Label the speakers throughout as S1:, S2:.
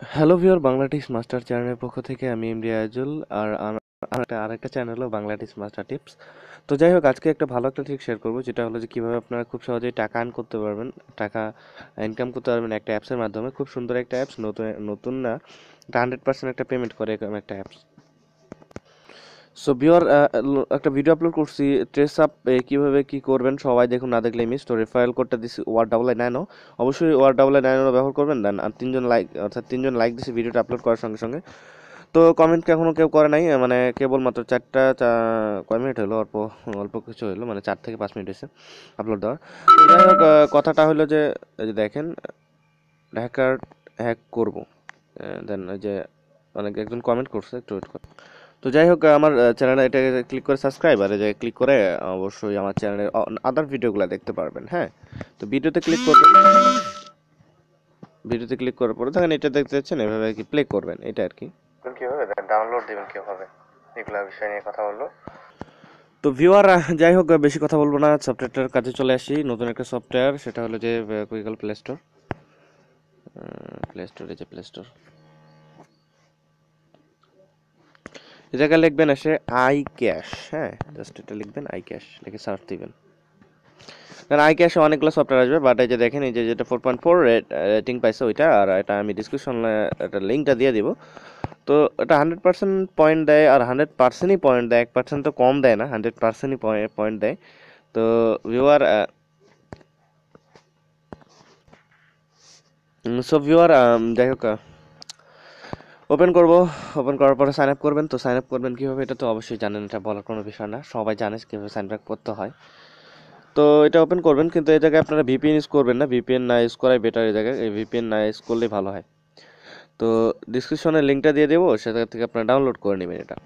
S1: Hello viewer বাংলাটিক্স master চ্যানেলের পক্ষ থেকে আমি এমডি আইজুল আর আরেকটা চ্যানেল হলো বাংলাটিক্স মাস্টার টিপস। তো যাই হোক, আজকে একটা ভালো একটা ট্রিক শেয়ার করবো, যেটা হলো যে কীভাবে আপনারা খুব সহজেই টাকা আর্ন করতে পারবেন, টাকা ইনকাম করতে পারবেন একটা অ্যাপসের মাধ্যমে। খুব সুন্দর একটা অ্যাপস, নতুন নতুন না, এটা 100% একটা পেমেন্ট করে এরকম একটা অ্যাপস। সো ভিউয়ার, একটা ভিডিও আপলোড করছি ট্রেস আপ কীভাবে কী করবেন, সবাই দেখুন, না দেখলে মিস। তো রেফারেল কোডটা দিচ্ছি WR99, অবশ্যই WR99 ব্যবহার করবেন। দেন আর 3জন লাইক, অর্থাৎ 3জন লাইক দিচ্ছে ভিডিওটা আপলোড করার সঙ্গে সঙ্গে। তো কমেন্ট এখনও কেউ করে নাই, মানে কেবলমাত্র কয় মিনিট হলো, অল্প অল্প কিছু হলো, মানে 4 থেকে 5 মিনিট হয়েছে আপলোড দেওয়ার। তো যাই হোক, কথাটা হলো যে এই যে দেখেন, হ্যাক করবো, দেন এই যে অনেক একজন কমেন্ট করছে, একটু ওয়েট করে। তো যাই হোক, আমার চ্যানেলে এটা ক্লিক করে সাবস্ক্রাইব, আর যে ক্লিক করে অবশ্যই আমার চ্যানেলের আদার ভিডিওগুলো দেখতে পারবেন। হ্যাঁ, তো ভিডিওতে ক্লিক করার পরে দেখেন এটা দেখতে পাচ্ছেন, এভাবে আর কি প্লে করবেন, এটা আর কি কীভাবে ডাউনলোড দেবেন কীভাবে, এগুলো বিষয় নিয়ে কথা বলবো। তো ভিউয়ার, যাই হোক, বেশি কথা বলবো না, সফটওয়্যারটার কাজে চলে আসি। নতুন একটা সফটওয়্যার, সেটা হলো যে গুগল প্লে স্টোর। এই যে প্লে স্টোর, এই জায়গায় লিখবেন এসে আই ক্যাশ। হ্যাঁ, জাস্ট এটা লিখবেন আই ক্যাশ, লিখে সার্চ দিবেন। কারণ আই ক্যাশে অনেকগুলো সফটওয়্যার আসবে, বাট এই যে দেখেন, এই যে যেটা 4.4 রেটিং পাইছে ওইটা, আর এটা আমি ডিসক্রিপশনে একটা লিঙ্কটা দিয়ে দিব। তো এটা 100% পয়েন্ট দেয়, আর 100%ই পয়েন্ট দেয়, 1% তো কম দেয় না, 100%ই পয়েন্ট দেয়। তো ভিউয়ার, যাই হোক, ওপেন করব। ওপেন করার পরে সাইন আপ করবেন। তো সাইন আপ করবেন কীভাবে, এটা তো অবশ্যই জানেন, এটা বলার কোনো বিষয় না, সবাই জানে কীভাবে সাইন আপ করতে হয়। তো এটা ওপেন করবেন, কিন্তু এই জায়গায় আপনারা ভিপিএন ইউজ করবেন না, ভিপিএন না ইউজ করাই বেটার। এই জায়গায় এই ভিপিএন না ইউজ করলেই ভালো হয়। তো ডিসক্রিপশনে লিঙ্কটা দিয়ে দেবো, সেটা থেকে আপনারা ডাউনলোড করে নেবেন এটা।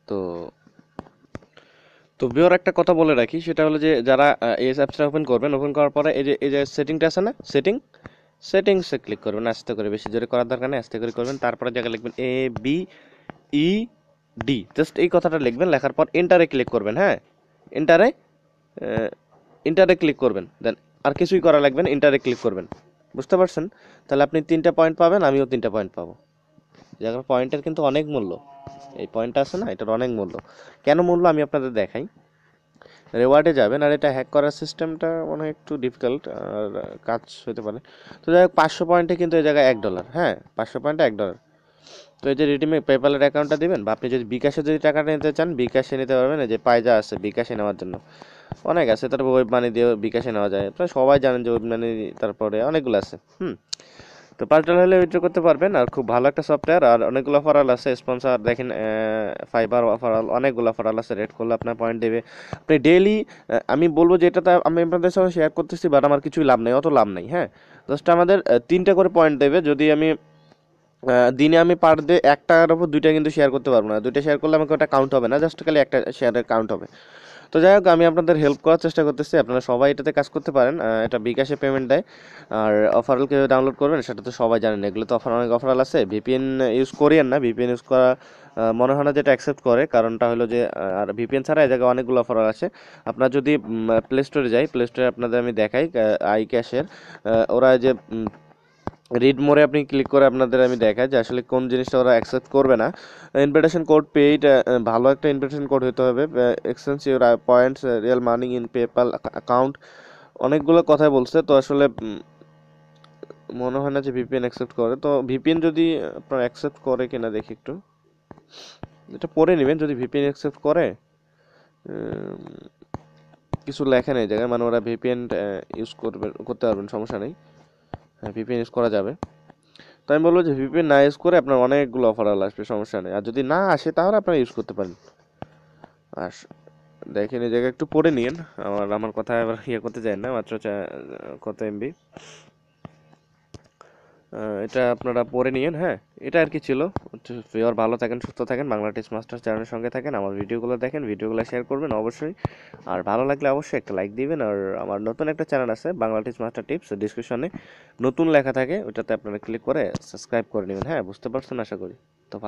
S1: তো তো ভিউয়ার, একটা কথা বলে রাখি, সেটা হলো যে যারা এই অ্যাপসটা ওপেন করবেন, ওপেন করার পরে এই যে সেটিংটা আছে না, সেটিংসে ক্লিক করবেন আস্তে করে, বেশি জোরে করার দরকার নেই, আস্তে করে করবেন। তারপরে জায়গায় লিখবেন ABED, জাস্ট এই কথাটা লিখবেন, লেখার পর এন্টারে ক্লিক করবেন। হ্যাঁ, এন্টারে এন্টারে ক্লিক করবেন, দেন আর কিছুই করা লাগবে না, এন্টারে ক্লিক করবেন। বুঝতে পারছেন? তাহলে আপনি 3টা পয়েন্ট পাবেন, আমিও 3টা পয়েন্ট পাবো। জায়গার পয়েন্টের কিন্তু অনেক মূল্য, এই পয়েন্টটা আছে না, এটার অনেক মূল্য। কেন মূল্য আমি আপনাদের দেখাই। রেওয়ার্ডে যাবেন, আর এটা হ্যাক করার সিস্টেমটা মনে হয় একটু ডিফিকাল্ট, আর কাজ হতে পারে। তো যাই হোক, 500 পয়েন্টে কিন্তু এই জায়গায় $1। হ্যাঁ, 500 পয়েন্টে $1। তো এই যে রিডিমে পেপ্যালের অ্যাকাউন্টটা দিবেন, বা আপনি যদি বিকাশে যদি টাকাটা নিতে চান, বিকাশে নিতে পারবেন। এই যে পায়জা আছে বিকাশে নেওয়ার জন্য, অনেক আছে। তারপর ওয়েব মানি দিয়ে বিকাশে নেওয়া যায়, প্রায় সবাই জানেন যে ওয়েব মানি, তারপরে অনেকগুলো আছে। তো $5 হলে উইথড্র করতে পারবেন, আর খুব ভালো একটা সফটওয়্যার, আর অনেকগুলো অফারাল আছে, স্পন্সর দেখেন, ফাইবার অফারাল, অনেকগুলো অফারাল আছে। রেড করলে আপনার পয়েন্ট দেবে। আপনি ডেইলি, আমি বলবো যে এটাতে আমি আপনাদের সাথে শেয়ার করতেছি, বাট আমার কিছুই লাভ নেই, অত লাভ নেই। হ্যাঁ, জাস্ট আমাদের 3টা করে পয়েন্ট দেবে। যদি আমি দিনে আমি পার ডে 1 টাকার উপর 2টা কিন্তু শেয়ার করতে পারবো না, 2টা শেয়ার করলে আমাকে ওটা কাউন্ট হবে না, জাস্ট খালি একটা শেয়ারের কাউন্ট হবে। তো যাই হোক, আমি আপনাদের হেল্প করার চেষ্টা করতেছি, আপনারা সবাই এটাতে কাজ করতে পারেন। এটা বিকাশে পেমেন্ট দেয়। আর অফারাল কীভাবে ডাউনলোড করবেন সেটা তো সবাই জানেন, এগুলো তো অনেক অফারাল আছে। ভিপিএন ইউজ করিয়েন না, ভিপিএন ইউজ করা মনে হয় না যেটা অ্যাকসেপ্ট করে, কারণটা হলো যে আর ভিপিএন ছাড়া এই জায়গায় অনেকগুলো অফার আছে। আপনার যদি প্লে স্টোরে যাই, প্লে স্টোরে আপনাদের আমি দেখাই, আই ক্যাশের, ওরা যে রিড মোরে আপনি ক্লিক করে আপনাদের আমি দেখাই যে আসলে কোন জিনিসটা ওরা অ্যাকসেপ্ট করবে না। ইনভিটেশন কোড পেইড, ভালো একটা ইনভিটেশন কোড হতে হবে। Exchange your points real money in PayPal account, অনেকগুলো কথাই বলছে। তো আসলে মনে হয় না যে ভিপিএন অ্যাকসেপ্ট করে। তো ভিপিএন যদি আপনার অ্যাকসেপ্ট করে কিনা দেখি একটু, এটা পড়ে নেবেন। যদি ভিপিএন অ্যাকসেপ্ট করে, কিছু লেখা নেই জায়গায়, মানে ওরা ভিপিএন ইউজ করতে পারবেন, সমস্যা নেই। হ্যাঁ, ভিপিএন ইউজ করা যাবে। তো আমি বলবো যে ভিপিএন না ইউজ করে আপনার অনেকগুলো অফার আসবে, সমস্যা নেই। আর যদি না আসে তাহলে আপনারা ইউজ করতে পারেন। আর দেখেন, এই জায়গায় একটু পড়ে নিন, আমার কথা এবার ইয়ে করতে চাই না, মাত্র কত এমবি, এটা আপনারা পড়ে নিন। হ্যাঁ, এটা আর কি ছিল। ফিওর, ভালো থাকেন, সুস্থ থাকেন, বাংলা টিপস মাস্টার চ্যানেলের সঙ্গে থাকেন, আমার ভিডিওগুলো দেখেন, ভিডিওগুলো শেয়ার করবেন অবশ্যই। আর ভালো লাগলে অবশ্যই একটা লাইক দিবেন। আর আমার নতুন একটা চ্যানেল আছে, বাংলা টিপস মাস্টার টিপস, ডিসক্রিপশনে নতুন লেখা থাকে, ওটাতে আপনারা ক্লিক করে সাবস্ক্রাইব করে নেবেন। হ্যাঁ, বুঝতে পারছেন আশা করি।